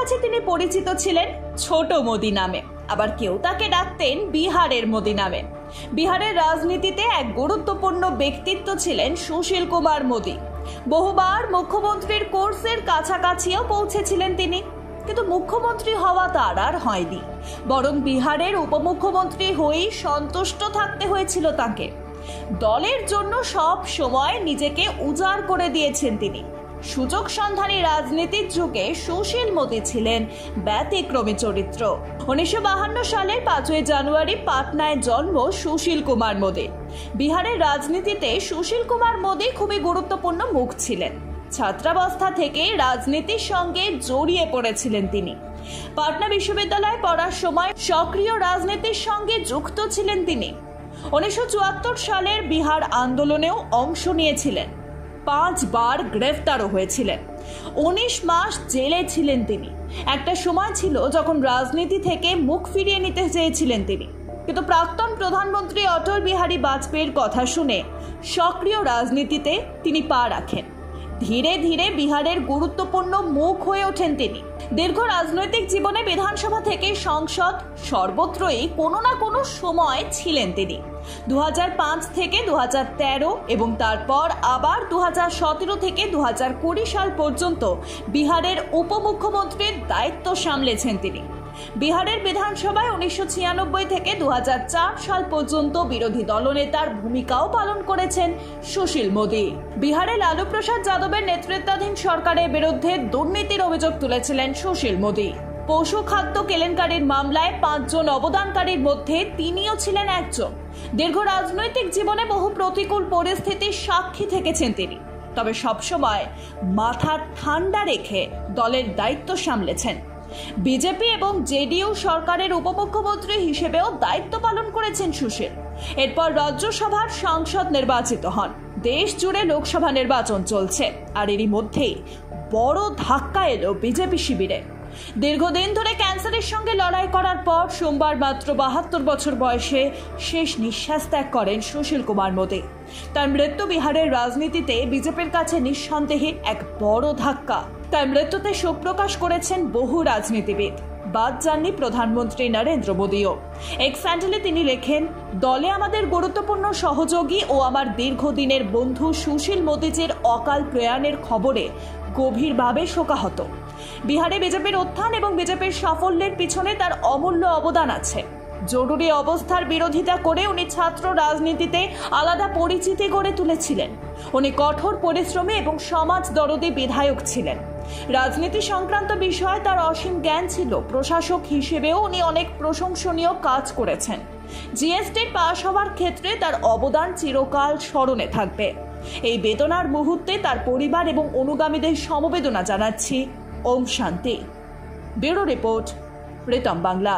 কাছে তিনি পরিচিত ছিলেন ছোট মোদি নামে, আবার কেউ তাকে ডাকতেন বিহারের মোদি নামে। বিহারের রাজনীতিতে এক গুরুত্বপূর্ণ ব্যক্তিত্ব ছিলেন সুশীল কুমার মোদি। বহুবার মুখ্যমন্ত্রীর কোর্সের কাছাকাছিও পৌঁছেছিলেন তিনি, কিন্তু মুখ্যমন্ত্রী হওয়া তার আর হয়নি, বরং বিহারের উপমুখ্যমন্ত্রী হয়েই সন্তুষ্ট থাকতে হয়েছিল তাকে। দলের জন্য সব সময় নিজেকে উজাড় করে দিয়েছেন তিনি। সুযোগ সন্ধানী রাজনীতির যুগে সুশীল মোদি ছিলেন ব্যতিক্রমী চরিত্র। 1952 সালের 5ই জানুয়ারি পাটনায় জন্ম সুশীল কুমার মোদি। বিহারের রাজনীতিতে সুশীল কুমার মোদি খুবই গুরুত্বপূর্ণ মুখ ছিলেন। ছাত্রাবস্থা থেকে রাজনীতির সঙ্গে জড়িয়ে পড়েছিলেন তিনি। পাটনা বিশ্ববিদ্যালয়ে পড়ার সময় সক্রিয় রাজনীতির সঙ্গে যুক্ত ছিলেন তিনি। 1974 সালের বিহার আন্দোলনেও অংশ নিয়েছিলেন। 5 বার গ্রেফতারও হয়েছিলেন। 19 মাস জেলে ছিলেন তিনি। একটা সময় ছিল যখন রাজনীতি থেকে মুখ ফিরিয়ে নিতে চেয়েছিলেন তিনি, কিন্তু প্রাক্তন প্রধানমন্ত্রী অটল বিহারী বাজপেয়ীর কথা শুনে সক্রিয় রাজনীতিতে তিনি পা রাখেন। ধীরে ধীরে বিহারের গুরুত্বপূর্ণ মুখ হয়ে ওঠেন তিনি। দীর্ঘ রাজনৈতিক জীবনে বিধানসভা থেকে সংসদ সর্বত্রই কোনো না কোনো সময় ছিলেন তিনি। 2005 থেকে 2013 এবং তারপর আবার 2017 থেকে 2020 সাল পর্যন্ত বিহারের উপমুখ্যমন্ত্রীর দায়িত্ব সামলেছেন তিনি। বিহারের বিধানসভায় 1996 থেকে 2004 সাল পর্যন্ত বিরোধী দলনেতার ভূমিকাও পালন করেছেন সুশীল মোদি। বিহারে লালু প্রসাদ যাদবের নেতৃত্বাধীন সরকারের বিরুদ্ধে দুর্নীতির অভিযোগ তুলেছিলেন সুশীল মোদি। পশু খাদ্য কেলেঙ্কারির মামলায় 5 জন অবদানকারীর মধ্যে তিনিও ছিলেন একজন। দীর্ঘ রাজনৈতিক জীবনে বহু প্রতিকূল পরিস্থিতির সাক্ষী থেকেছেন তিনি, তবে সবসময় মাথা ঠান্ডা রেখে দলের দায়িত্ব সামলেছেন। বিজেপি এবং জেডিইউ সরকারের উপমুখ্যমন্ত্রী হিসেবেও দায়িত্ব পালন করেছেন সুশীল। এরপর রাজ্যসভার সাংসদ নির্বাচিত হন। দেশ জুড়ে লোকসভা নির্বাচন চলছে, আর এরই মধ্যেই বড় ধাক্কা এলো বিজেপি শিবিরে। দীর্ঘদিন ধরে ক্যান্সারের সঙ্গে লড়াই করার পর সোমবার মাত্র 72 বছর বয়সে শেষ নিঃশ্বাস ত্যাগ করেন সুশীল কুমার মোদি। তার মৃত্যু বিহারের রাজনীতিতে বিজেপির কাছে নিঃসন্দেহে এক বড় ধাক্কা। তার মৃত্যুতে শোক প্রকাশ করেছেন বহু রাজনীতিবিদ, বাদ যাননি প্রধানমন্ত্রী নরেন্দ্র মোদিও। এক্স হ্যান্ডেলে তিনি লেখেন, দলে আমাদের গুরুত্বপূর্ণ সহযোগী ও আমার দীর্ঘদিনের বন্ধু সুশীল মোদিজির অকাল প্রয়াণের খবরে গভীরভাবে শোকাহত। বিহারে বিজেপির উত্থান এবং বিজেপির সাফল্যের পিছনে তার অমূল্য অবদান আছে। জরুরি অবস্থার বিরোধিতা করে উনি ছাত্র রাজনীতিতে আলাদা পরিচিতি গড়ে তুলেছিলেন। উনি কঠোর পরিশ্রমী এবং সমাজ দরদী বিধায়ক ছিলেন। রাজনীতি সংক্রান্ত বিষয়ে তার অসীম জ্ঞান ছিল। প্রশাসক হিসেবেও উনি অনেক প্রশংসনীয় কাজ করেছেন। জিএসটি পাস হওয়ার ক্ষেত্রে তার অবদান চিরকাল স্মরণে থাকবে। এই বেদনার মুহূর্তে তার পরিবার এবং অনুগামীদের সমবেদনা জানাচ্ছি। ওম শান্তি। Bureau report, Ritam Bangla.